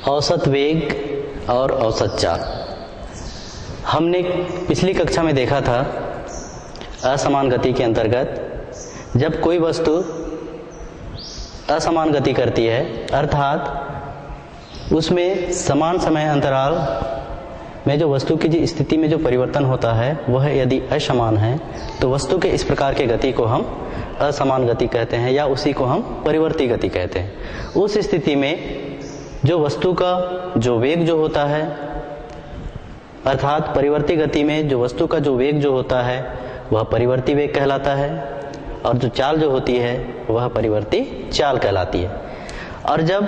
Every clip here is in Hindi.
औसत वेग और औसत चाल। हमने पिछली कक्षा में देखा था असमान गति के अंतर्गत जब कोई वस्तु असमान गति करती है अर्थात उसमें समान समय अंतराल में जो वस्तु की जो स्थिति में जो परिवर्तन होता है वह यदि असमान है तो वस्तु के इस प्रकार के गति को हम असमान गति कहते हैं या उसी को हम परिवर्ती गति कहते हैं। उस स्थिति में जो वस्तु का जो वेग जो होता है अर्थात परिवर्ती गति में जो वस्तु का जो वेग जो होता है वह परिवर्ती वेग कहलाता है और जो चाल जो होती है वह परिवर्ती चाल कहलाती है। और जब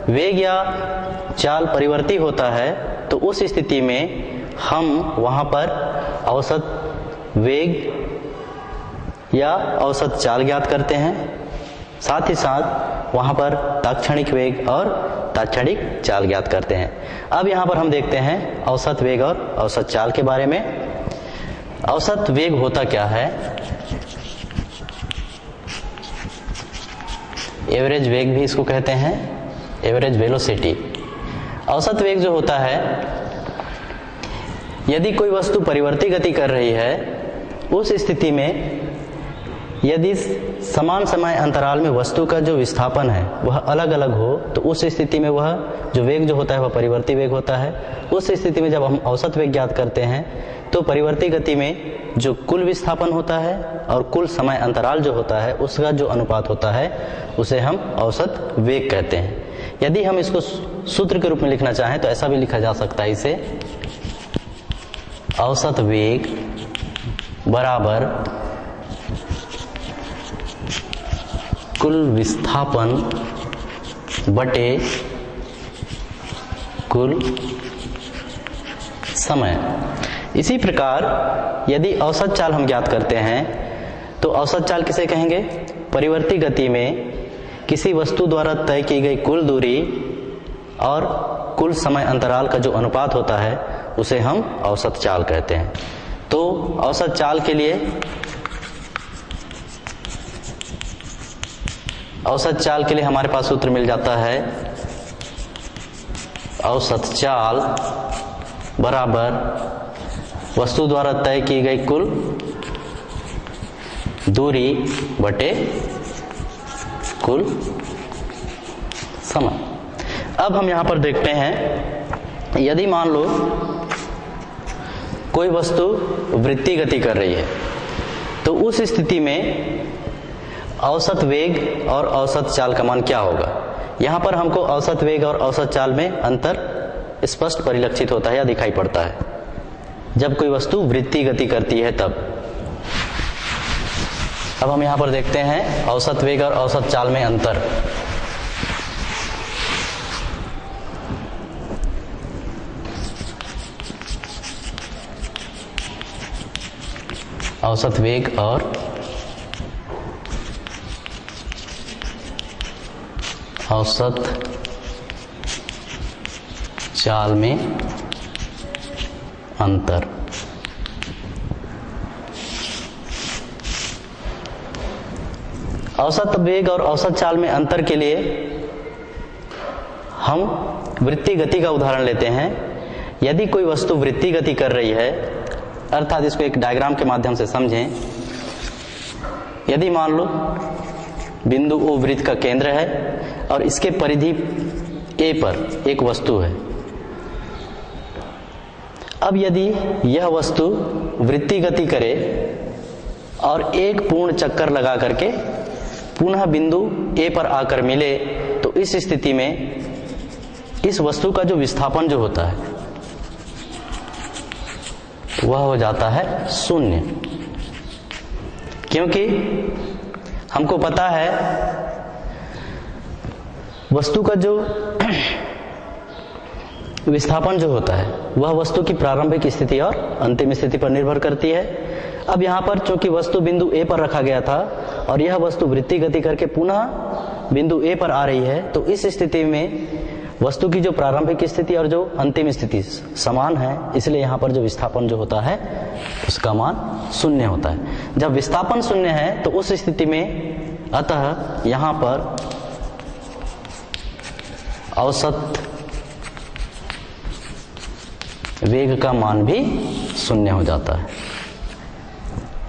वेग या चाल परिवर्ती होता है तो उस स्थिति में हम वहाँ पर औसत वेग या औसत चाल ज्ञात करते हैं, साथ ही साथ वहाँ पर तात्क्षणिक वेग और तात्क्षणिक चाल ज्ञात करते हैं। अब यहाँ पर हम देखते हैं औसत वेग और औसत चाल के बारे में। औसत वेग होता क्या है? एवरेज वेग भी इसको कहते हैं, एवरेज वेलोसिटी। औसत वेग जो होता है यदि कोई वस्तु परिवर्ती गति कर रही है उस स्थिति में यदि समान समय अंतराल में वस्तु का जो विस्थापन है वह अलग अलग हो तो उस स्थिति में वह जो वेग जो होता है वह परिवर्ती वेग होता है। उस स्थिति में जब हम औसत वेग ज्ञात करते हैं तो परिवर्ती गति में जो कुल विस्थापन होता है और कुल समय अंतराल जो होता है उसका जो अनुपात होता है उसे हम औसत वेग कहते हैं। यदि हम इसको सूत्र के रूप में लिखना चाहें तो ऐसा भी लिखा जा सकता है, इसे औसत वेग बराबर कुल विस्थापन बटे कुल समय। इसी प्रकार यदि औसत चाल हम ज्ञात करते हैं तो औसत चाल किसे कहेंगे? परिवर्ती गति में किसी वस्तु द्वारा तय की गई कुल दूरी और कुल समय अंतराल का जो अनुपात होता है उसे हम औसत चाल कहते हैं। तो औसत चाल के लिए हमारे पास सूत्र मिल जाता है औसत चाल बराबर वस्तु द्वारा तय की गई कुल दूरी बटे कुल समय। अब हम यहां पर देखते हैं यदि मान लो कोई वस्तु वृत्तीय गति कर रही है तो उस स्थिति में औसत वेग और औसत चाल का मान क्या होगा? यहां पर हमको औसत वेग और औसत चाल में अंतर स्पष्ट परिलक्षित होता है या दिखाई पड़ता है जब कोई वस्तु वृत्तीय गति करती है तब। अब हम यहां पर देखते हैं औसत वेग और औसत चाल में अंतर। औसत वेग और औसत चाल में अंतर। औसत वेग और औसत चाल में अंतर के लिए हम वृत्तीय गति का उदाहरण लेते हैं। यदि कोई वस्तु वृत्तीय गति कर रही है अर्थात इसको एक डायग्राम के माध्यम से समझें। यदि मान लो बिंदु O वृत्त का केंद्र है और इसके परिधि A पर एक वस्तु है। अब यदि यह वस्तु वृत्तीय गति करे और एक पूर्ण चक्कर लगा करके पुनः बिंदु A पर आकर मिले तो इस स्थिति में इस वस्तु का जो विस्थापन जो होता है वह हो जाता है शून्य, क्योंकि हमको पता है वस्तु का जो विस्थापन जो होता है वह वस्तु की प्रारंभिक स्थिति और अंतिम स्थिति पर निर्भर करती है। अब यहाँ पर चूंकि वस्तु बिंदु A पर रखा गया था और यह वस्तु वृत्तीय गति करके पुनः बिंदु A पर आ रही है तो इस स्थिति में वस्तु की जो प्रारंभिक स्थिति और जो अंतिम स्थिति समान है, इसलिए यहाँ पर जो विस्थापन जो होता है उसका मान शून्य होता है। जब विस्थापन शून्य है तो उस स्थिति में अतः यहाँ पर औसत वेग का मान भी शून्य हो जाता है।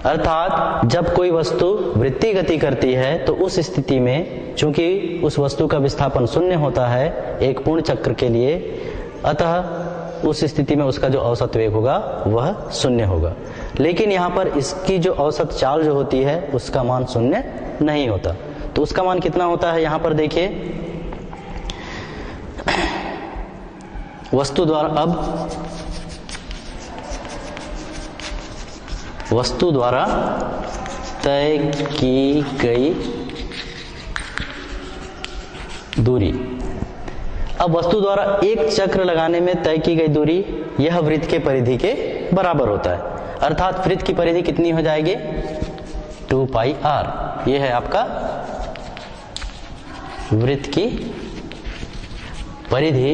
अर्थात जब कोई वस्तु वृत्तीय गति करती है तो उस स्थिति में चूंकि उस वस्तु का विस्थापन शून्य होता है एक पूर्ण चक्र के लिए, अतः उस स्थिति में उसका जो औसत वेग होगा वह शून्य होगा। लेकिन यहाँ पर इसकी जो औसत चाल जो होती है उसका मान शून्य नहीं होता। तो उसका मान कितना होता है, यहाँ पर देखिए, वस्तु द्वारा तय की गई दूरी। अब वस्तु द्वारा एक चक्र लगाने में तय की गई दूरी यह वृत्त के परिधि के बराबर होता है। अर्थात वृत्त की परिधि कितनी हो जाएगी, 2πr। यह है आपका वृत्त की परिधि,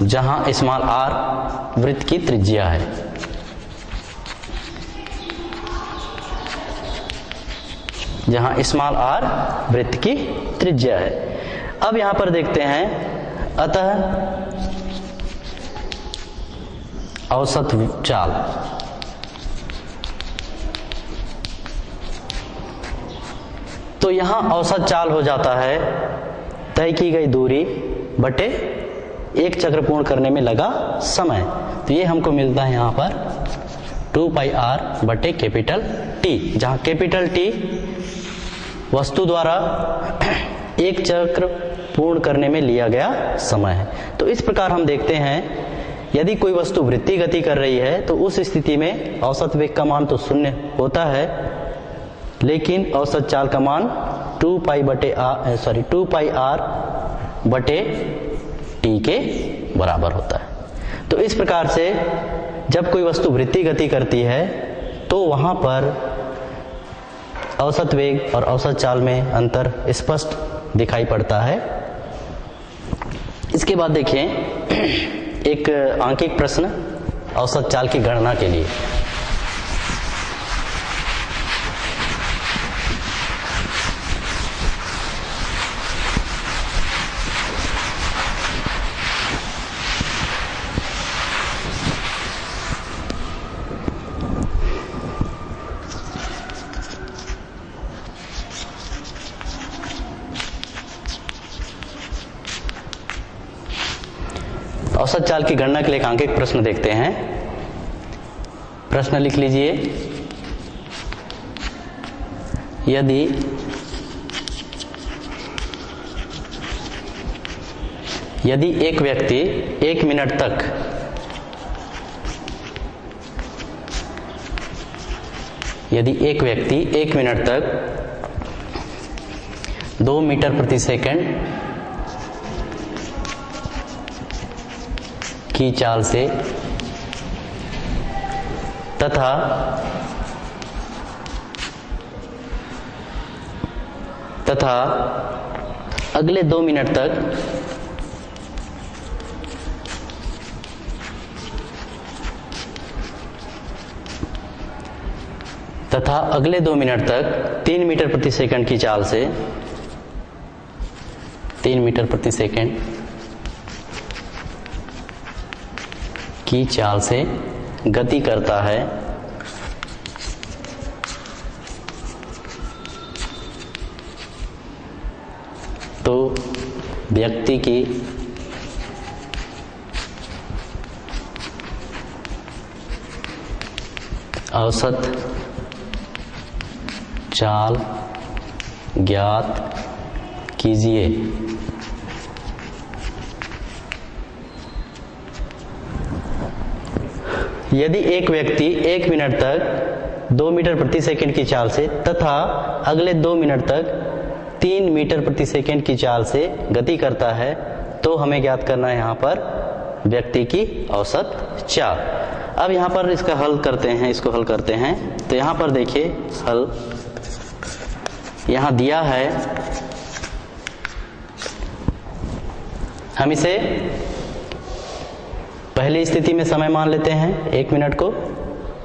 जहां स्मॉल r वृत्त की त्रिज्या है। जहां स्मॉल r वृत्त की त्रिज्या है। अब यहां पर देखते हैं, अतः औसत चाल, तो यहां औसत चाल हो जाता है तय की गई दूरी बटे एक चक्र पूर्ण करने में लगा समय। तो ये हमको मिलता है यहां पर 2πr बटे कैपिटल T, जहां कैपिटल T वस्तु द्वारा एक चक्र पूर्ण करने में लिया गया समय है। तो इस प्रकार हम देखते हैं यदि कोई वस्तु वृत्तीय गति कर रही है तो उस स्थिति में औसत वेग का मान तो शून्य होता है, लेकिन औसत चाल का मान 2πr बटे T के बराबर होता है। तो इस प्रकार से जब कोई वस्तु वृत्तीय गति करती है तो वहां पर औसत वेग और औसत चाल में अंतर स्पष्ट दिखाई पड़ता है। इसके बाद देखिए एक आंकिक प्रश्न औसत चाल की गणना के लिए। औसत चाल की गणना के लिए एक आंकिक प्रश्न देखते हैं। प्रश्न लिख लीजिए, यदि एक व्यक्ति 1 मिनट तक तक 2 मीटर प्रति सेकंड की चाल से तथा अगले 2 मिनट तक 3 मीटर प्रति सेकंड की चाल से 3 मीटर प्रति सेकंड की चाल से गति करता है तो व्यक्ति की औसत चाल ज्ञात कीजिए। यदि एक व्यक्ति 1 मिनट तक 2 मीटर प्रति सेकंड की चाल से तथा अगले 2 मिनट तक 3 मीटर प्रति सेकंड की चाल से गति करता है तो हमें ज्ञात करना है यहाँ पर व्यक्ति की औसत चाल। अब यहाँ पर इसको हल करते हैं। तो यहाँ पर देखिए हल यहाँ दिया है, हम इसे पहली स्थिति में समय मान लेते हैं 1 मिनट को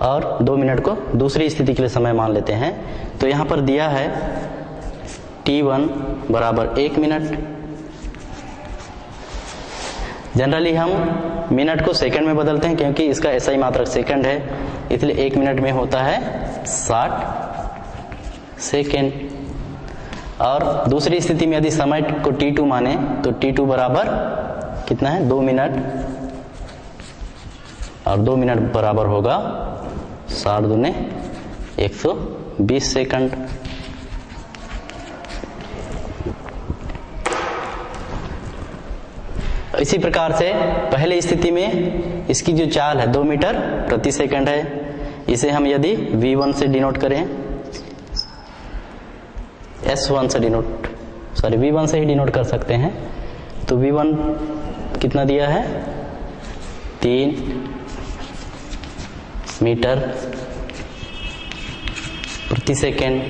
और 2 मिनट को दूसरी स्थिति के लिए समय मान लेते हैं। तो यहाँ पर दिया है t1 बराबर 1 मिनट, जनरली हम मिनट को सेकंड में बदलते हैं क्योंकि इसका SI मात्रक सेकंड है, इसलिए 1 मिनट में होता है 60 सेकंड। और दूसरी स्थिति में यदि समय को T2 माने तो T2 बराबर कितना है 2 मिनट, और 2 मिनट बराबर होगा 60 दूने 120 सेकंड। इसी प्रकार से पहली स्थिति में इसकी जो चाल है 2 मीटर प्रति सेकंड है, इसे हम यदि V1 से डिनोट करें, V1 से ही डिनोट कर सकते हैं, तो V1 कितना दिया है 3 मीटर प्रति सेकंड,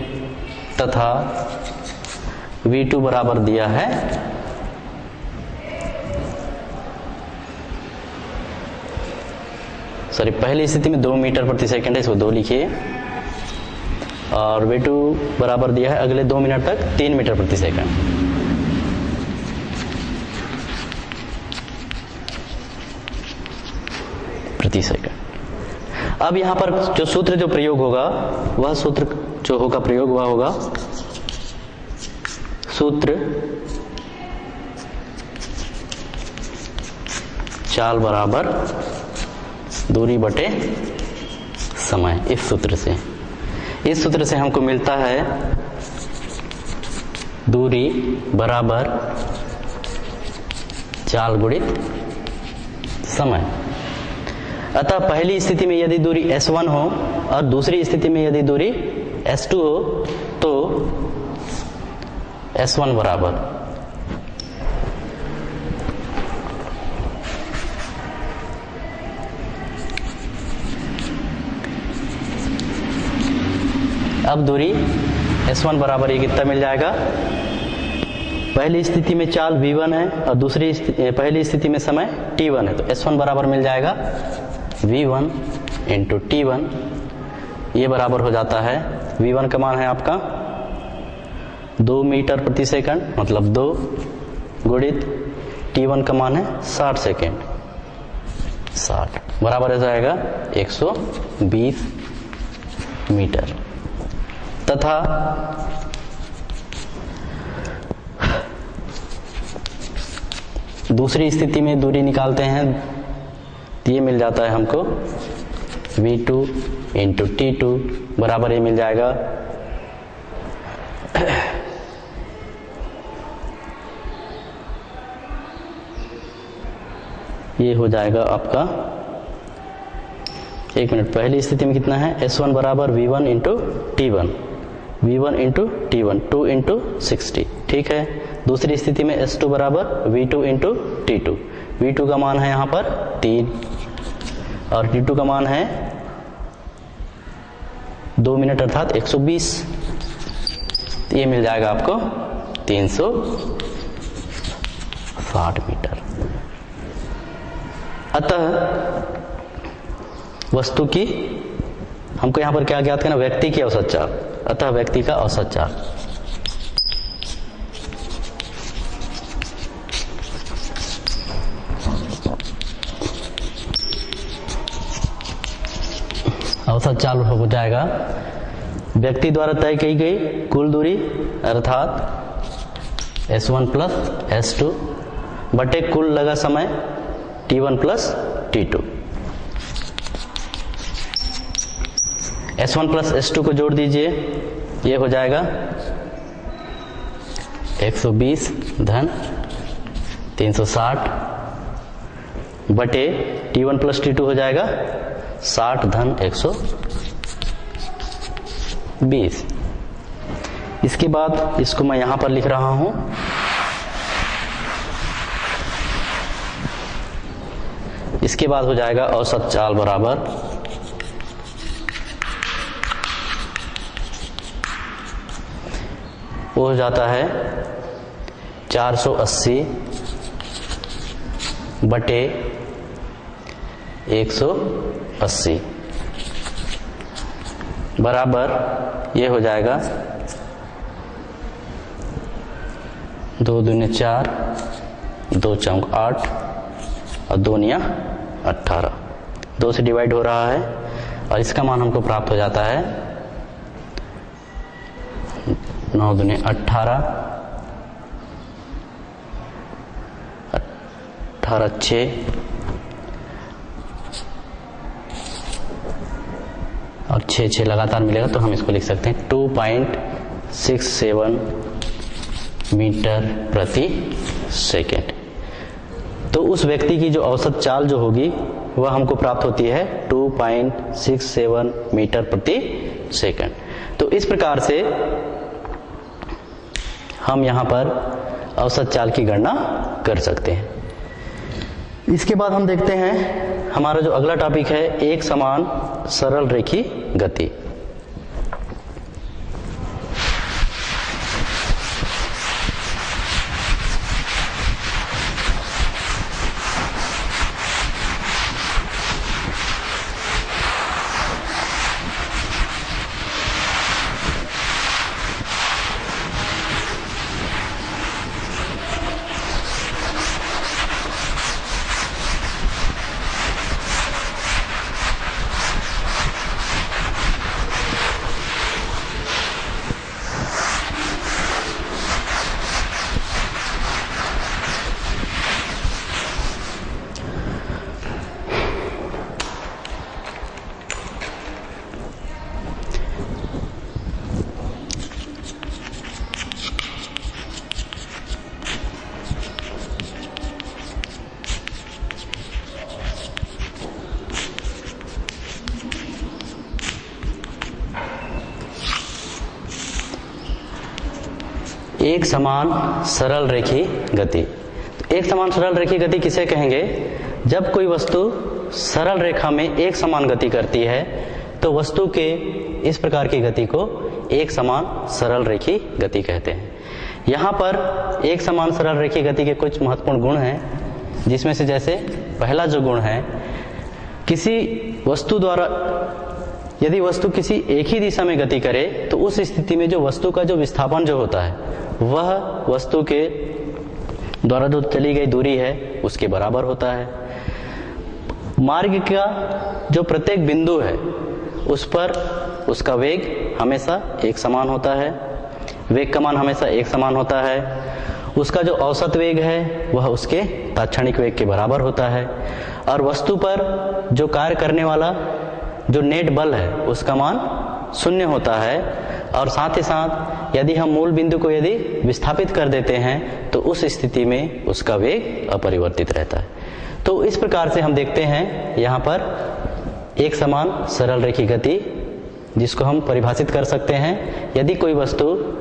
तथा V2 बराबर दिया है पहली स्थिति में 2 मीटर प्रति सेकंड है, इसको 2 लिखिए, और V2 बराबर दिया है अगले 2 मिनट तक 3 मीटर प्रति सेकंड। अब यहां पर जो सूत्र जो प्रयोग होगा वह सूत्र जो होगा प्रयोग वह होगा सूत्र चाल बराबर दूरी बटे समय। इस सूत्र से हमको मिलता है दूरी बराबर चाल गुणित समय। अतः पहली स्थिति में यदि दूरी S1 हो और दूसरी स्थिति में यदि दूरी S2 हो तो S1 बराबर अब दूरी S1 बराबर ये कितना मिल जाएगा, पहली स्थिति में चाल V1 है और पहली स्थिति में समय T1 है, तो S1 बराबर मिल जाएगा V1 इंटू T1, ये बराबर हो जाता है V1 का मान है आपका 2 मीटर प्रति सेकंड, मतलब 2 गुणित T1 का मान है 60 सेकंड, 60 बराबर हो जाएगा 120 मीटर। तथा दूसरी स्थिति में दूरी निकालते हैं तो ये मिल जाता है हमको V2 इंटू T2 बराबर ये मिल जाएगा ये हो जाएगा आपका, एक मिनट, पहली स्थिति में कितना है S1 बराबर V1 into T1, V1 into T1 2 into 60, ठीक है। दूसरी स्थिति में S2 बराबर V2 इंटू T2, V2 का मान है यहाँ पर 3 और T2 का मान है 2 मिनट अर्थात 120, ये मिल जाएगा आपको 360 मीटर। अतः वस्तु की हमको यहां पर क्या ज्ञात करना, व्यक्ति की औसत चाल, अतः व्यक्ति का औसत चाल हो जाएगा व्यक्ति द्वारा तय की गई कुल दूरी अर्थात S1 प्लस S2 बटे कुल लगा समय T1 plus T2। S1 plus S2 को जोड़ दीजिए, ये हो जाएगा 120 धन 360 बटे T1 प्लस T2 हो जाएगा 60 धन 120। इसके बाद इसको मैं यहां पर लिख रहा हूं, इसके बाद हो जाएगा औसत चाल बराबर वो हो जाता है 480 बटे 180 बराबर ये हो जाएगा 2 दूने 4 2 चौक 8 और 2 निया 18, 2 से डिवाइड हो रहा है और इसका मान हमको प्राप्त हो जाता है 9 दूनी 18, 18 6 और 6 लगातार मिलेगा, तो हम इसको लिख सकते हैं 2.67 मीटर प्रति सेकेंड। तो उस व्यक्ति की जो औसत चाल जो होगी वह हमको प्राप्त होती है 2.67 मीटर प्रति सेकेंड। तो इस प्रकार से हम यहाँ पर औसत चाल की गणना कर सकते हैं। इसके बाद हम देखते हैं हमारा जो अगला टॉपिक है, एक समान सरल रेखी गति। एक समान सरल रेखी गति। तो एक समान सरल रेखी गति किसे कहेंगे? जब कोई वस्तु सरल रेखा में एक समान गति करती है तो वस्तु के इस प्रकार की गति को एक समान सरल रेखी गति कहते हैं। यहाँ पर एक समान सरल रेखी गति के कुछ महत्वपूर्ण गुण हैं, जिसमें से जैसे पहला जो गुण है, किसी वस्तु द्वारा यदि वस्तु किसी एक ही दिशा में गति करे तो उस स्थिति में जो वस्तु का जो विस्थापन जो होता है वह वस्तु के द्वारा जो चली गई दूरी है उसके बराबर होता है। मार्ग का जो प्रत्येक बिंदु है उस पर उसका वेग हमेशा एक समान होता है, वेग का मान हमेशा एक समान होता है। उसका जो औसत वेग है वह उसके तात्क्षणिक वेग के बराबर होता है और वस्तु पर जो कार्य करने वाला जो नेट बल है उसका मान 0 होता है। और साथ ही साथ यदि हम मूल बिंदु को यदि विस्थापित कर देते हैं तो उस स्थिति में उसका वेग अपरिवर्तित रहता है। तो इस प्रकार से हम देखते हैं यहाँ पर एक समान सरल रेखी गति, जिसको हम परिभाषित कर सकते हैं। यदि कोई वस्तु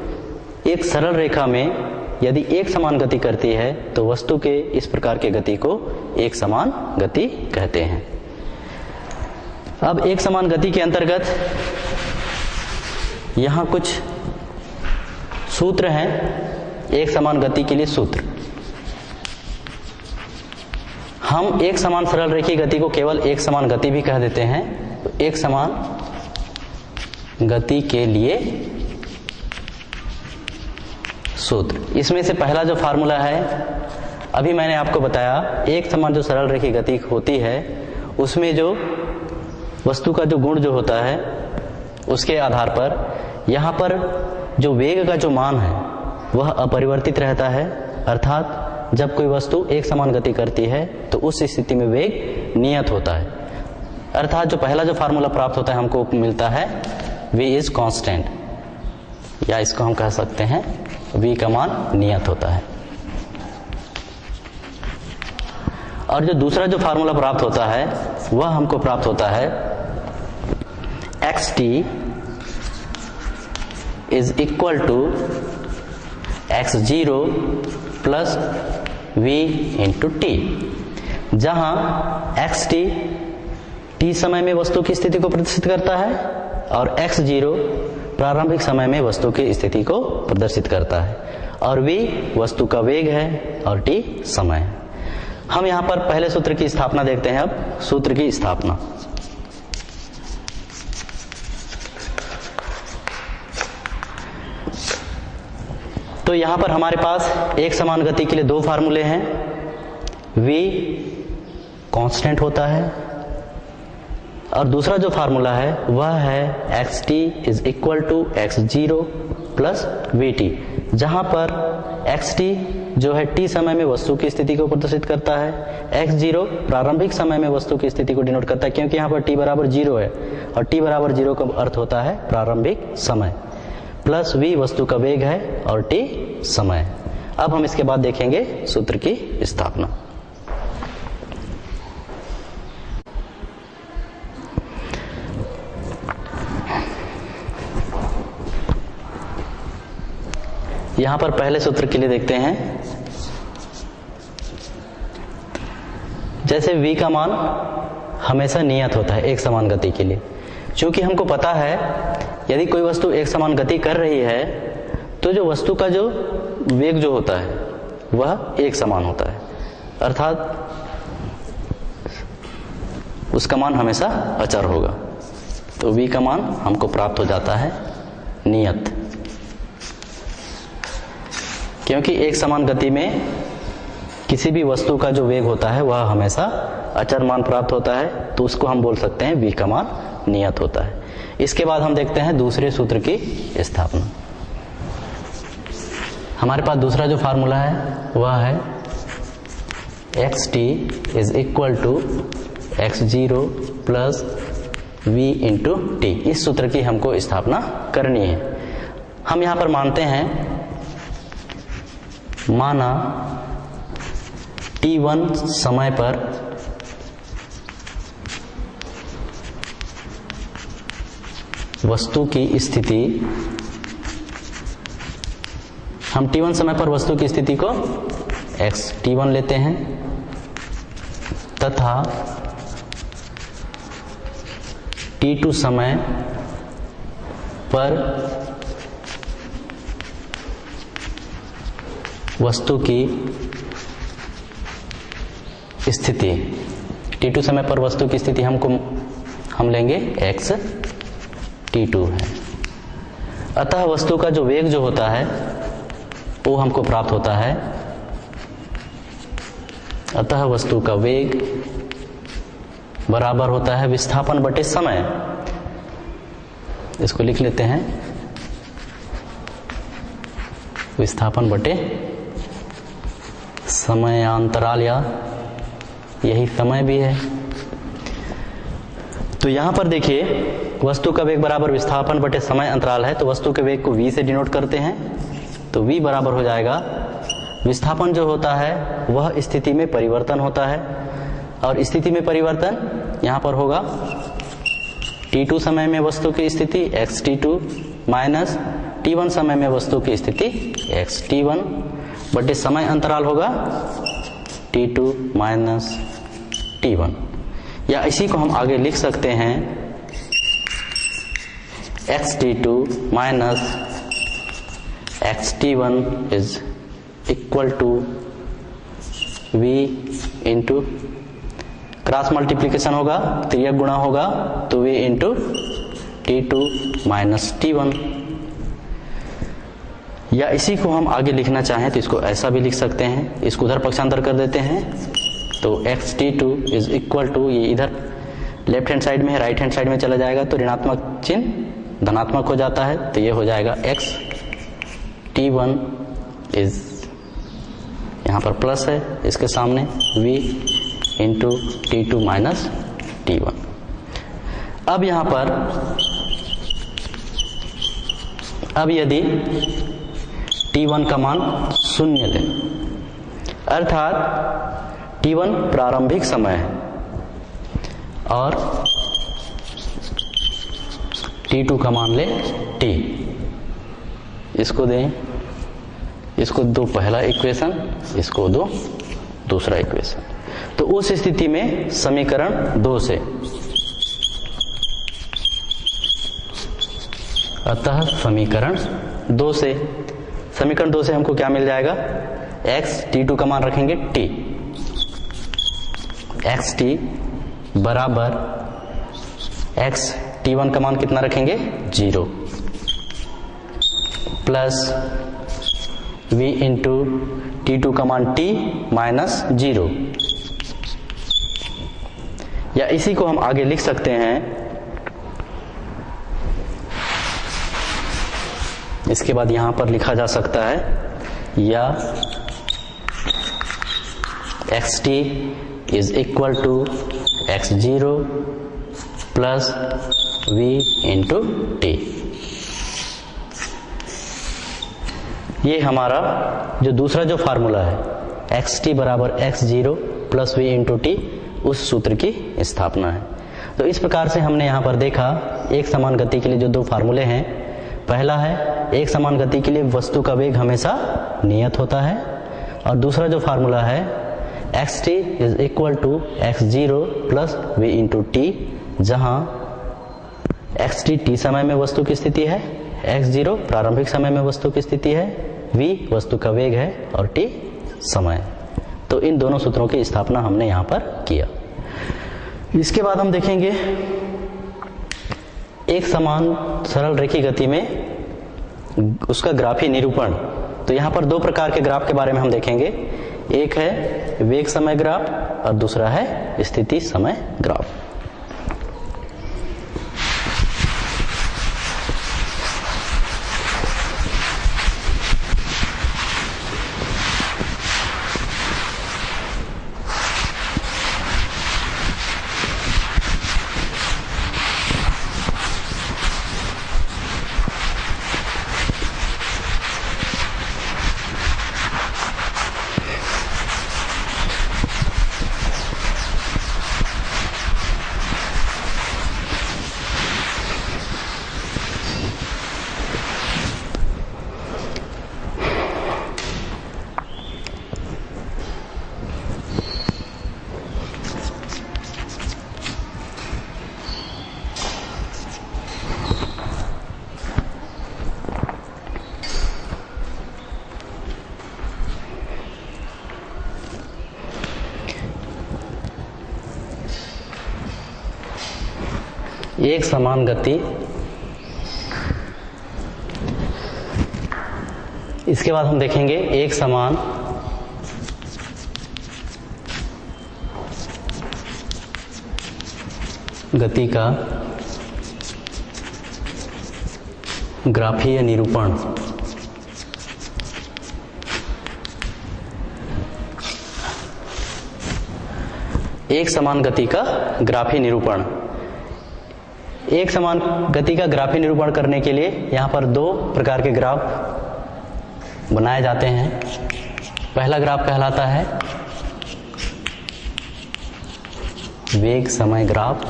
एक सरल रेखा में यदि एक समान गति करती है तो वस्तु के इस प्रकार के गति को एक समान गति कहते हैं। अब एक समान गति के अंतर्गत यहाँ कुछ सूत्र हैं। एक समान गति के लिए सूत्र, हम एक समान सरल रेखी गति को केवल एक समान गति भी कह देते हैं। तो एक समान गति के लिए सूत्र, इसमें से पहला जो फार्मूला है अभी मैंने आपको बताया, एक समान जो सरल रेखी गति होती है उसमें जो वस्तु का जो गुण जो होता है उसके आधार पर यहाँ पर जो वेग का जो मान है वह अपरिवर्तित रहता है। अर्थात जब कोई वस्तु एक समान गति करती है तो उस स्थिति में वेग नियत होता है। अर्थात जो पहला जो फार्मूला प्राप्त होता है हमको मिलता है v इज कांस्टेंट, या इसको हम कह सकते हैं v का मान नियत होता है। और जो दूसरा जो फार्मूला प्राप्त होता है वह हमको प्राप्त होता है xt is equal to x0 plus v into t, जहां xt t समय में वस्तु की स्थिति को प्रदर्शित करता है और x0 प्रारंभिक समय में वस्तु की स्थिति को प्रदर्शित करता है और v वस्तु का वेग है और t समय है। हम यहाँ पर पहले सूत्र की स्थापना देखते हैं। अब सूत्र की स्थापना, तो यहाँ पर हमारे पास एक समान गति के लिए दो फार्मूले हैं, v कांस्टेंट होता है। और दूसरा जो फार्मूला है वह है xt is equal to x0 plus vt, जहां पर xt जो है t समय में वस्तु की स्थिति को प्रदर्शित करता है, x0 प्रारंभिक समय में वस्तु की स्थिति को डिनोट करता है, क्योंकि यहाँ पर t बराबर 0 है और t बराबर 0 का अर्थ होता है प्रारंभिक समय, प्लस v वस्तु का वेग है और t समय। अब हम इसके बाद देखेंगे सूत्र की स्थापना। यहां पर पहले सूत्र के लिए देखते हैं, जैसे v का मान हमेशा नियत होता है एक समान गति के लिए। क्योंकि हमको पता है यदि कोई वस्तु एक समान गति कर रही है तो जो वस्तु का जो वेग जो होता है वह एक समान होता है, अर्थात उसका मान हमेशा अचर होगा। तो v का मान हमको प्राप्त हो जाता है नियत, क्योंकि एक समान गति में किसी भी वस्तु का जो वेग होता है वह हमेशा अचर मान प्राप्त होता है, तो उसको हम बोल सकते हैं v का मान नियत होता है। इसके बाद हम देखते हैं दूसरे सूत्र की स्थापना। हमारे पास दूसरा जो फार्मूला है वह है xt is equal to x0 plus v into t. इस सूत्र की हमको स्थापना करनी है। हम यहाँ पर मानते हैं, माना t1 समय पर वस्तु की स्थिति, हम t1 समय पर वस्तु की स्थिति को xt1 लेते हैं तथा t2 समय पर वस्तु की स्थिति, t2 समय पर वस्तु की स्थिति हम लेंगे xt2 है। अतः वस्तु का जो वेग जो होता है वो हमको प्राप्त होता है, अतः वस्तु का वेग बराबर होता है विस्थापन बटे समय। इसको लिख लेते हैं, विस्थापन बटे समयांतराल, या यही समय भी है। तो यहां पर देखिए वस्तु का वेग बराबर विस्थापन बटे समय अंतराल है, तो वस्तु के वेग को v से डिनोट करते हैं। तो v बराबर हो जाएगा, विस्थापन जो होता है वह स्थिति में परिवर्तन होता है, और स्थिति में परिवर्तन यहां पर होगा t2 समय में वस्तु की स्थिति xt2 माइनस t1 समय में वस्तु की स्थिति xt1 बटे समय अंतराल होगा t2 माइनस t1, या इसी को हम आगे लिख सकते हैं xt2 minus xt1 is equal to v into cross multiplication होगा, त्रियक गुणा होगा, तो v into t2 minus t1, या इसी को हम आगे लिखना चाहें तो इसको ऐसा भी लिख सकते हैं। इसको उधर पक्षांतर कर देते हैं, तो xt2 इज इक्वल टू, ये इधर लेफ्ट हैंड साइड में है, राइट हैंड साइड में चला जाएगा तो ऋणात्मक चिन्ह धनात्मक हो जाता है, तो ये हो जाएगा xt1 इज, यहाँ पर प्लस है इसके सामने, v into t2 minus t1। अब यहाँ पर अब यदि t1 का मान 0 लें, अर्थात t1 प्रारंभिक समय है और t2 का मान ले t, इसको दें, इसको दो पहला इक्वेशन, इसको दो दूसरा इक्वेशन। तो उस स्थिति में समीकरण 2 से, अतः समीकरण 2 से हमको क्या मिल जाएगा, x t2 का मान रखेंगे t, xt बराबर x t1 का मान कितना रखेंगे 0 प्लस v इंटू t2 का मान t माइनस 0 या इसी को हम आगे लिख सकते हैं, इसके बाद यहां पर लिखा जा सकता है या xt is equal to x0 plus v into t. ये हमारा जो दूसरा जो फार्मूला है xt बराबर x0 plus v into T, उस सूत्र की स्थापना है। तो इस प्रकार से हमने यहाँ पर देखा एक समान गति के लिए जो दो फार्मूले हैं, पहला है एक समान गति के लिए वस्तु का वेग हमेशा नियत होता है, और दूसरा जो फार्मूला है xt is equal to x0 plus v into t, जहाँ xt t समय में वस्तु की स्थिति है, x0 प्रारंभिक समय में वस्तु की स्थिति है, v वस्तु का वेग है और t समय। तो इन दोनों सूत्रों की स्थापना हमने यहाँ पर किया। इसके बाद हम देखेंगे एक समान सरल रेखीय गति में उसका ग्राफीय निरूपण। तो यहाँ पर दो प्रकार के ग्राफ के बारे में हम देखेंगे, एक है वेग समय ग्राफ और दूसरा है स्थिति समय ग्राफ। एक समान गति, इसके बाद हम देखेंगे एक समान गति का ग्राफीय निरूपण। एक समान गति का ग्राफीय निरूपण। एक समान गति का ग्राफीय निरूपण करने के लिए यहाँ पर दो प्रकार के ग्राफ बनाए जाते हैं। पहला ग्राफ कहलाता है वेग समय ग्राफ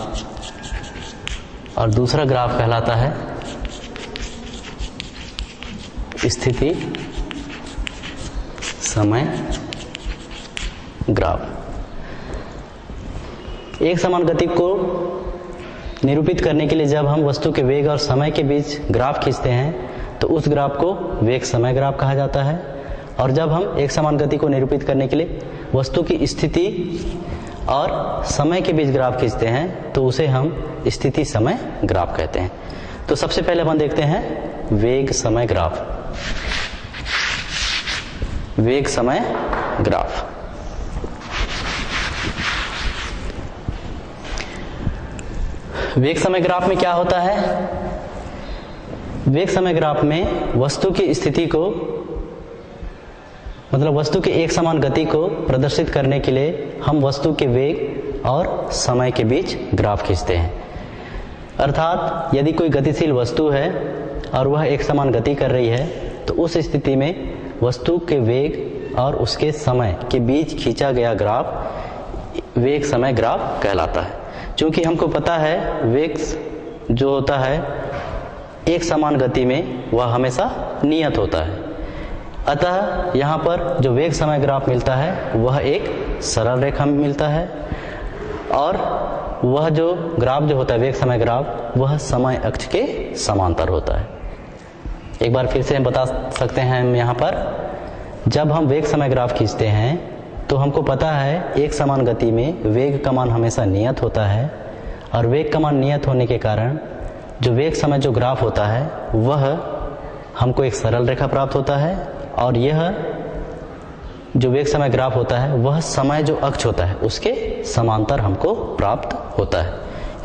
और दूसरा ग्राफ कहलाता है स्थिति समय ग्राफ। एक समान गति को निरूपित करने के लिए जब हम वस्तु के वेग और समय के बीच ग्राफ खींचते हैं तो उस ग्राफ को वेग समय ग्राफ कहा जाता है, और जब हम एक समान गति को निरूपित करने के लिए वस्तु की स्थिति और समय के बीच ग्राफ खींचते हैं तो उसे हम स्थिति समय ग्राफ कहते हैं। तो सबसे पहले अपन देखते हैं वेग समय ग्राफ। वेग समय ग्राफ। वेग समय ग्राफ में क्या होता है? वेग समय ग्राफ में वस्तु की स्थिति को, मतलब वस्तु की एक समान गति को प्रदर्शित करने के लिए हम वस्तु के वेग और समय के बीच ग्राफ खींचते हैं। अर्थात यदि कोई गतिशील वस्तु है और वह एक समान गति कर रही है तो उस स्थिति में वस्तु के वेग और उसके समय के बीच खींचा गया ग्राफ वेग समय ग्राफ कहलाता है। क्योंकि हमको पता है वेग जो होता है एक समान गति में वह हमेशा नियत होता है, अतः यहाँ पर जो वेग समय ग्राफ मिलता है वह एक सरल रेखा में मिलता है, और वह जो ग्राफ जो होता है वेग समय ग्राफ वह समय अक्ष के समांतर होता है। एक बार फिर से हम बता सकते हैं, हम यहाँ पर जब हम वेग समय ग्राफ खींचते हैं तो हमको पता है एक समान गति में वेग का मान हमेशा नियत होता है, और वेग का मान नियत होने के कारण जो वेग समय जो ग्राफ होता है वह हमको एक सरल रेखा प्राप्त होता है, और यह जो वेग समय ग्राफ होता है वह समय जो अक्ष होता है उसके समांतर हमको प्राप्त होता है।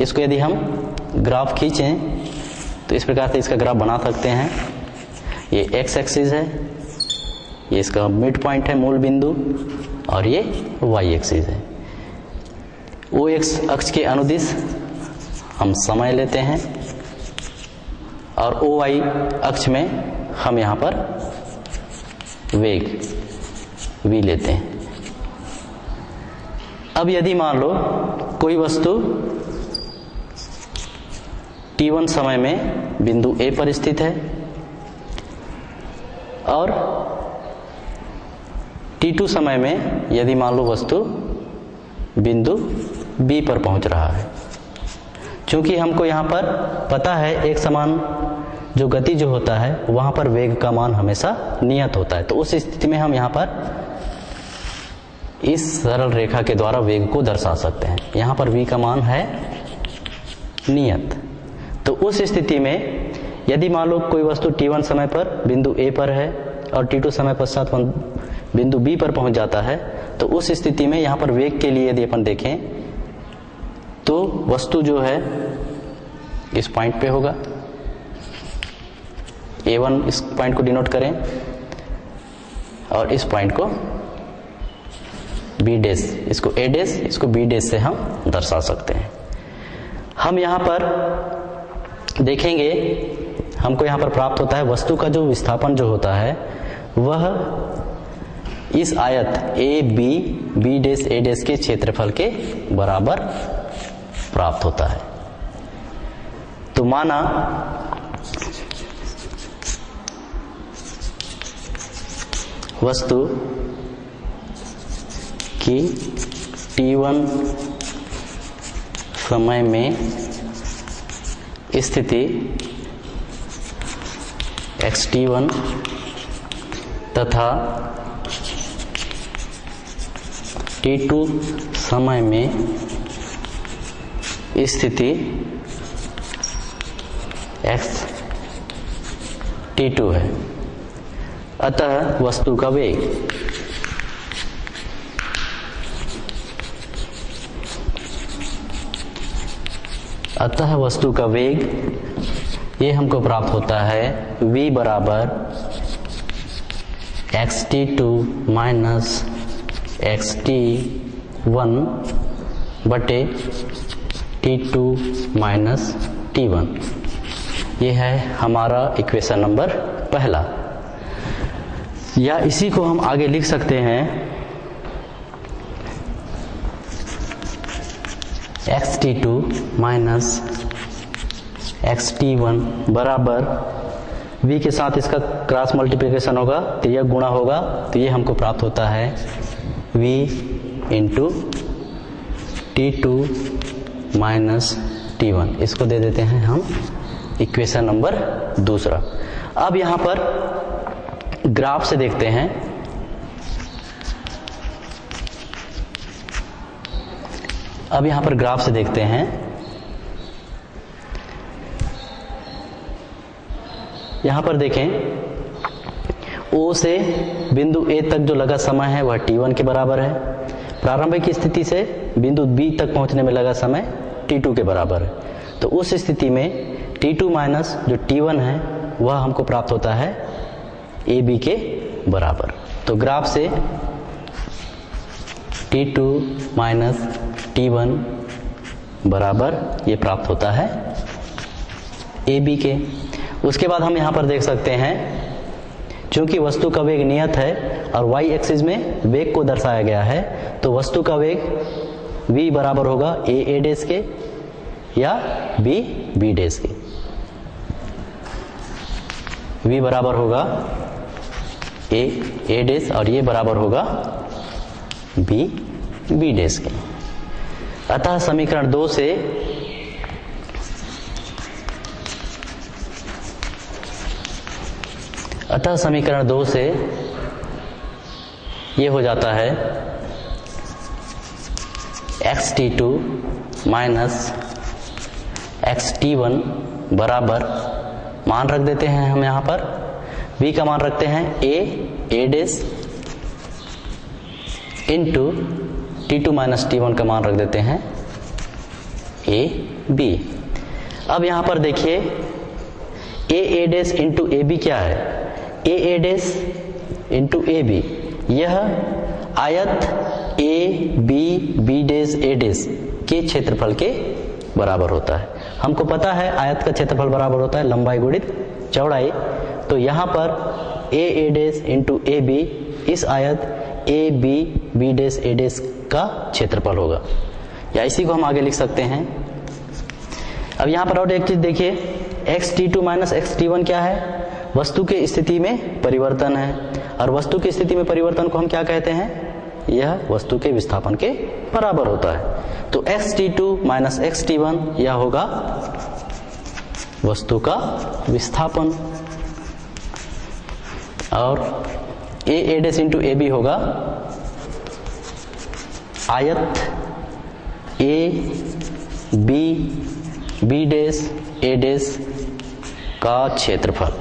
इसको यदि हम ग्राफ खींचें तो इस प्रकार से इसका ग्राफ बना सकते हैं। ये एक्स एक्सिस है, ये इसका मिड पॉइंट है, मूल बिंदु, और ये वाई एक्सिस है। ओ एक्स अक्ष के अनुदिश हम समय लेते हैं और ओ वाई अक्ष में हम यहाँ पर वेग v लेते हैं। अब यदि मान लो कोई वस्तु t1 समय में बिंदु A पर स्थित है और t2 समय में यदि मान लो वस्तु बिंदु B पर पहुंच रहा है। क्योंकि हमको यहाँ पर पता है एक समान जो गति जो होता है वहां पर वेग का मान हमेशा नियत होता है, तो उस स्थिति में हम यहाँ पर इस सरल रेखा के द्वारा वेग को दर्शा सकते हैं। यहाँ पर v का मान है नियत, तो उस स्थिति में यदि मान लो कोई वस्तु t1 समय पर बिंदु A पर है और t2 समय पश्चात बिंदु B पर पहुंच जाता है, तो उस स्थिति में यहाँ पर वेग के लिए यदि अपन देखें तो वस्तु जो है इस पॉइंट पे होगा, A1 इस पॉइंट को डिनोट करें और इस पॉइंट को B डैश, इसको A डैश, इसको B डैश से हम दर्शा सकते हैं। हम यहाँ पर देखेंगे हमको यहाँ पर प्राप्त होता है वस्तु का जो विस्थापन जो होता है वह इस आयत B डैश A डैश के क्षेत्रफल के बराबर प्राप्त होता है। तो माना वस्तु की t1 समय में स्थिति xt1 तथा t2 समय में स्थिति xt2 है। अतः वस्तु का वेग ये हमको प्राप्त होता है v बराबर xt2 माइनस xt1 बटे t2 माइनस t1। ये है हमारा इक्वेशन नंबर पहला। या इसी को हम आगे लिख सकते हैं xt2 माइनस xt1 बराबर v के साथ इसका क्रॉस मल्टीप्लिकेशन होगा, तिर्यक गुणा होगा, तो ये हमको प्राप्त होता है v into t2 minus t1। इसको दे देते हैं हम इक्वेशन नंबर दूसरा। अब यहाँ पर ग्राफ से देखते हैं। अब यहाँ पर ग्राफ से देखते हैं, यहाँ पर देखें O से बिंदु A तक जो लगा समय है वह t1 के बराबर है। प्रारंभिक स्थिति से बिंदु B तक पहुंचने में लगा समय t2 के बराबर है। तो उस स्थिति में t2 माइनस जो t1 है वह हमको प्राप्त होता है AB के बराबर। तो ग्राफ से t2 माइनस t1 बराबर ये प्राप्त होता है AB के। उसके बाद हम यहाँ पर देख सकते हैं चूंकि वस्तु का वेग नियत है और y एक्सिस में वेग को दर्शाया गया है, तो वस्तु का वेग v बराबर होगा a डैश के या b डैश के। v बराबर होगा a डैश और ये बराबर होगा b डैश के। अतः समीकरण 2 से ये हो जाता है xt2 माइनस xt1 बराबर, मान रख देते हैं हम यहाँ पर v का मान रखते हैं a dash into t2 minus t1 का मान रख देते हैं ए बी। अब यहां पर देखिए A dash into A B क्या है, A dash into A B, यह आयत A B dash A dash के क्षेत्रफल के बराबर होता है। हमको पता है आयत का क्षेत्रफल बराबर होता है लंबाई गुणित चौड़ाई, तो यहां पर A dash into A B इस आयत A B dash A dash का क्षेत्रफल होगा, या इसी को हम आगे लिख सकते हैं। अब यहां पर और एक चीज देखिए, xt2 माइनस xt1 क्या है, वस्तु के स्थिति में परिवर्तन है, और वस्तु की स्थिति में परिवर्तन को हम क्या कहते हैं, यह वस्तु के विस्थापन के बराबर होता है। तो xt2 माइनस xt1 यह होगा वस्तु का विस्थापन, और A dash into A B होगा आयत A B dash A dash का क्षेत्रफल।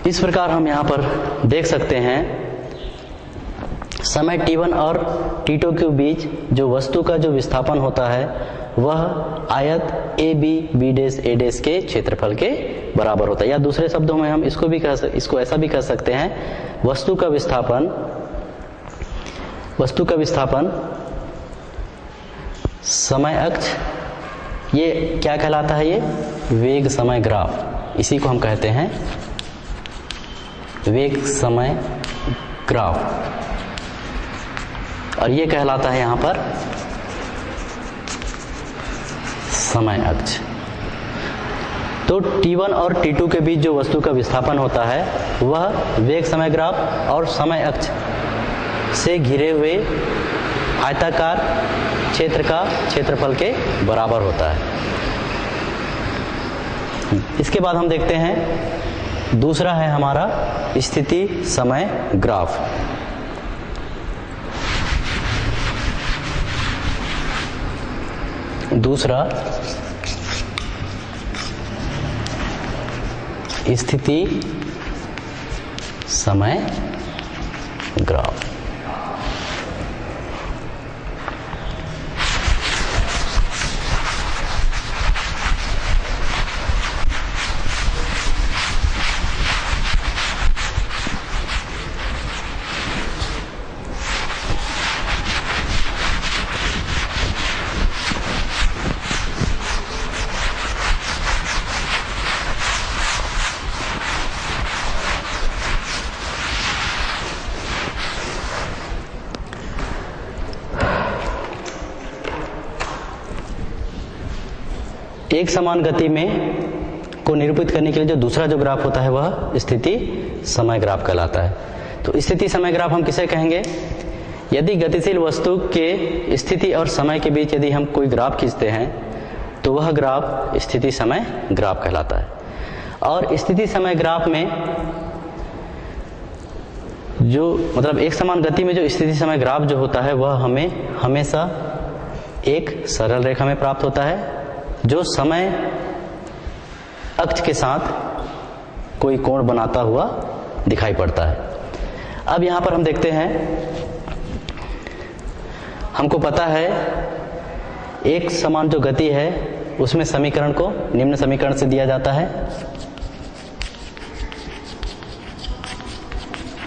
इस प्रकार हम यहां पर देख सकते हैं समय t1 और t2 के बीच जो वस्तु का जो विस्थापन होता है वह आयत A B dash A dash के क्षेत्रफल के बराबर होता है, या दूसरे शब्दों में हम इसको ऐसा भी कह सकते हैं, वस्तु का विस्थापन समय अक्ष, ये क्या कहलाता है, ये वेग समय ग्राफ, इसी को हम कहते हैं वेग समय ग्राफ, और ये कहलाता है यहां पर समय अक्ष। तो t1 और t2 के बीच जो वस्तु का विस्थापन होता है वह वेग समय ग्राफ और समय अक्ष से घिरे हुए आयताकार क्षेत्र का क्षेत्रफल के बराबर होता है। इसके बाद हम देखते हैं दूसरा है हमारा स्थिति समय ग्राफ। दूसरा स्थिति समय ग्राफ। एक समान गति में को निरूपित करने के लिए जो दूसरा जो ग्राफ होता है वह स्थिति समय ग्राफ कहलाता है। तो स्थिति समय ग्राफ हम किसे कहेंगे, यदि गतिशील वस्तु के स्थिति और समय के बीच यदि हम कोई ग्राफ खींचते हैं तो वह ग्राफ स्थिति समय ग्राफ कहलाता है। और स्थिति समय ग्राफ में जो मतलब एक समान गति में जो स्थिति समय ग्राफ जो होता है वह हमें हमेशा एक सरल रेखा में प्राप्त होता है जो समय अक्ष के साथ कोई कोण बनाता हुआ दिखाई पड़ता है। अब यहां पर हम देखते हैं, हमको पता है एक समान जो गति है उसमें समीकरण को निम्न समीकरण से दिया जाता है।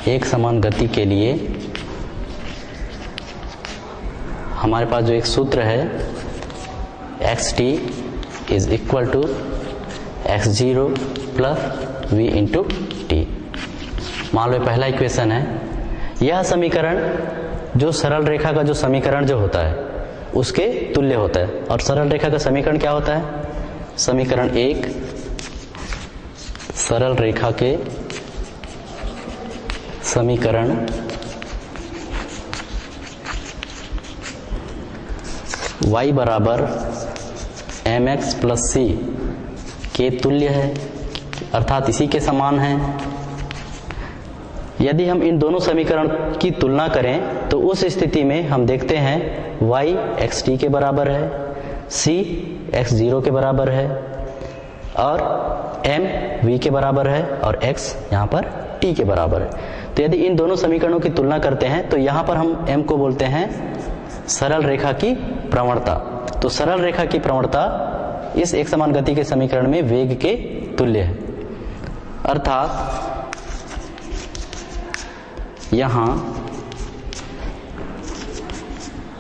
एक समान गति के लिए हमारे पास जो एक सूत्र है xt is equal to x0 plus v into t. मान लो पहला इक्वेशन है, यह समीकरण जो सरल रेखा का जो समीकरण जो होता है उसके तुल्य होता है। और सरल रेखा का समीकरण क्या होता है, समीकरण एक सरल रेखा के समीकरण y बराबर mx प्लस सी के तुल्य है, अर्थात इसी के समान है। यदि हम इन दोनों समीकरण की तुलना करें तो उस स्थिति में हम देखते हैं y xt के बराबर है, c x0 के बराबर है और m v के बराबर है और x यहाँ पर t टी के बराबर है। तो यदि इन दोनों समीकरणों की तुलना करते हैं तो यहाँ पर हम m को बोलते हैं सरल रेखा की प्रवणता। तो सरल रेखा की प्रवणता इस एक समान गति के समीकरण में वेग के तुल्य है, अर्थात यहाँ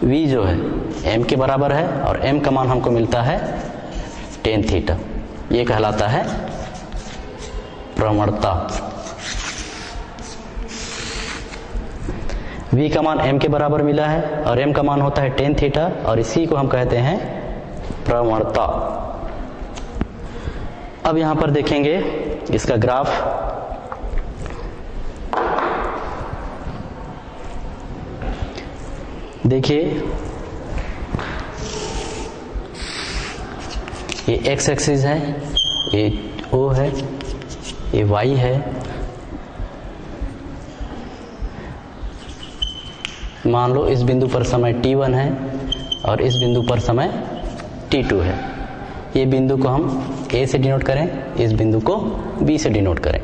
v जो है m के बराबर है और m का मान हमको मिलता है tan थीटा। ये कहलाता है प्रवणता। v का मान m के बराबर मिला है और m का मान होता है tan थीटा और इसी को हम कहते हैं प्रवणता। अब यहां पर देखेंगे इसका ग्राफ। देखिए ये x एक्सिस है, ये O है, ये Y है। मान लो इस बिंदु पर समय t1 है और इस बिंदु पर समय t2 है। ये बिंदु को हम A से डिनोट करें, इस बिंदु को B से डिनोट करें।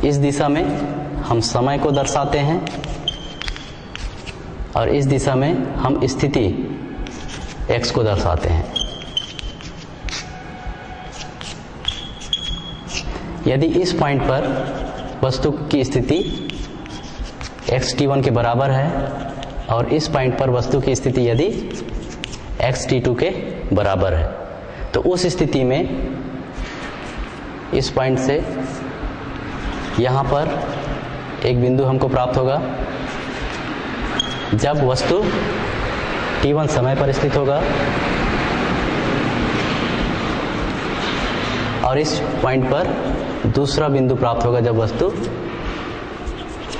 इस दिशा में हम समय को दर्शाते हैं और इस दिशा में हम स्थिति x को दर्शाते हैं। यदि इस पॉइंट पर वस्तु की स्थिति xt1 के बराबर है और इस पॉइंट पर वस्तु की स्थिति यदि xt2 के बराबर है, तो उस स्थिति में इस पॉइंट से यहाँ पर एक बिंदु हमको प्राप्त होगा जब वस्तु t1 समय पर स्थित होगा और इस पॉइंट पर दूसरा बिंदु प्राप्त होगा जब वस्तु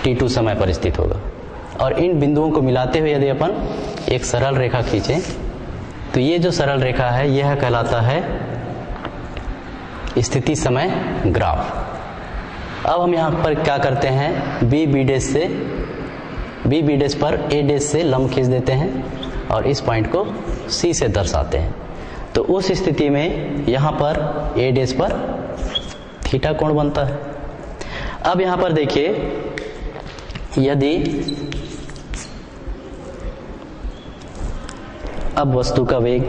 t2 समय पर स्थित होगा। और इन बिंदुओं को मिलाते हुए यदि अपन एक सरल रेखा खींचें तो ये जो सरल रेखा है यह कहलाता है स्थिति समय ग्राफ। अब हम यहाँ पर क्या करते हैं, बी डैश पर ए डैश से लंब खींच देते हैं और इस पॉइंट को सी से दर्शाते हैं। तो उस स्थिति में यहाँ पर ए डैश पर थीटा कोण बनता है। अब यहाँ पर देखिए यदि अब वस्तु का वेग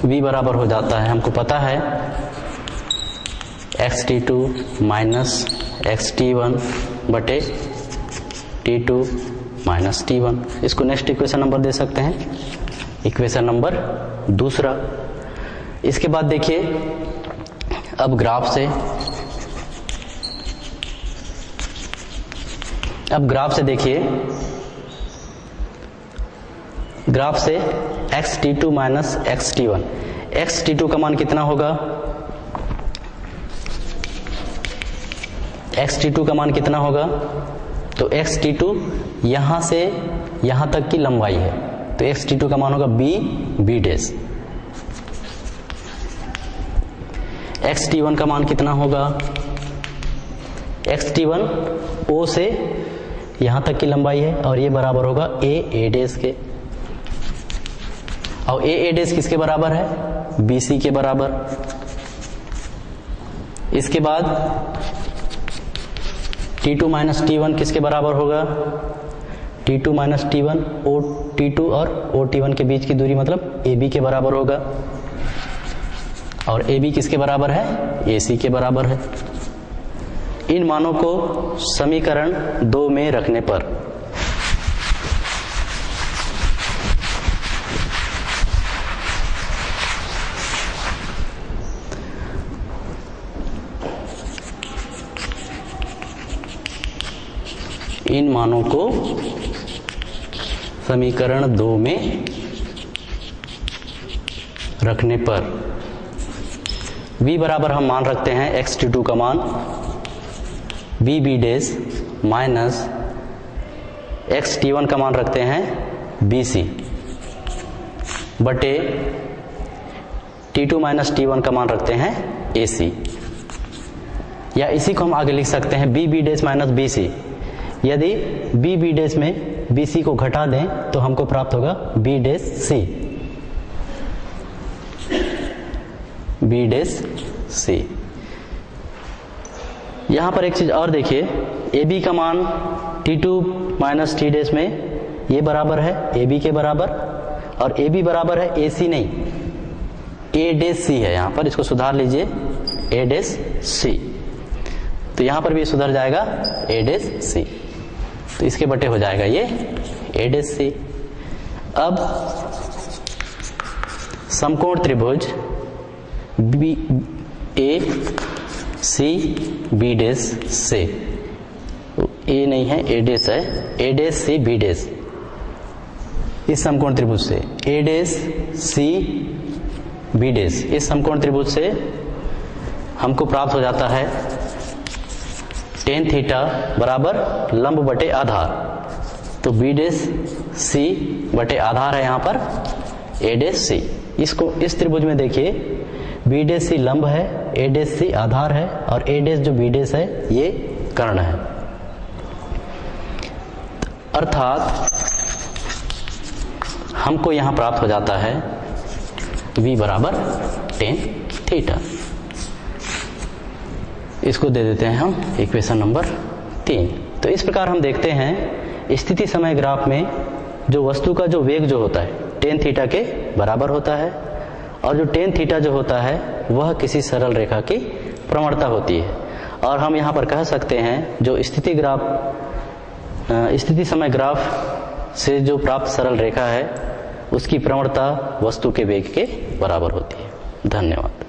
v बराबर हो जाता है, हमको पता है xt2 माइनस xt1 बटे t2 माइनस t1। इसको नेक्स्ट इक्वेशन नंबर दे सकते हैं, इक्वेशन नंबर दूसरा। इसके बाद देखिए अब ग्राफ देखिए ग्राफ से xt2 माइनस xt1। xt2 का मान कितना होगा, xt2 का मान कितना होगा, तो xt2 यहां से यहां तक की लंबाई है, तो xt2 का मान होगा b डैश। xt1 का मान कितना होगा, xt1 o से यहां तक की लंबाई है और ये बराबर होगा a डैश के। और a डैश किसके बराबर है, bc के बराबर। इसके बाद t2 माइनस t1 किसके बराबर होगा, t2 माइनस t1 t2 और t1 के बीच की दूरी मतलब ab के बराबर होगा। और ab किसके बराबर है, ac के बराबर है। इन मानों को समीकरण 2 में रखने पर इन मानों को समीकरण 2 में रखने पर v बराबर हम मान रखते हैं xt2 का मान b डैश माइनस xt1 का मान रखते हैं bc बटे t2 माइनस t1 का मान रखते हैं ac। या इसी को हम आगे लिख सकते हैं b डैश माइनस bc। यदि b डैश में bc को घटा दें तो हमको प्राप्त होगा b dash c। B dash C. यहां पर एक चीज और देखिए, ए बी का मान T2 माइनस टी डैश में ये बराबर है ए बी के बराबर, और ए बी बराबर है ए सी नहीं, ए डैश सी है। यहां पर इसको सुधार लीजिए, ए डैश सी। तो यहां पर भी सुधर जाएगा ए डैश सी, तो इसके बटे हो जाएगा ये ए डैश सी। अब समकोण त्रिभुज बी ए सी बी डैश से, ए नहीं है ए डैश है, A dash C B dash, इस समकोण त्रिभुज से ए डैश सी बी डैश, इस समकोण त्रिभुज से हमको प्राप्त हो जाता है टेन थीटा बराबर लंब बटे आधार। तो बी डैश सी बटे आधार है यहाँ पर ए डैश सी। इसको इस त्रिभुज में देखिए, बी डैश सी लंब है, ए डैश सी आधार है, और ए डैश जो बी डैश है ये कर्ण है। अर्थात हमको यहां प्राप्त हो जाता है v बराबर टेन थीटा। इसको दे देते हैं हम इक्वेशन नंबर 3। तो इस प्रकार हम देखते हैं स्थिति समय ग्राफ में जो वस्तु का जो वेग जो होता है टेन थीटा के बराबर होता है, और जो टेन थीटा जो होता है वह किसी सरल रेखा की प्रवणता होती है। और हम यहाँ पर कह सकते हैं जो स्थिति समय ग्राफ से जो प्राप्त सरल रेखा है उसकी प्रवणता वस्तु के वेग के बराबर होती है। धन्यवाद।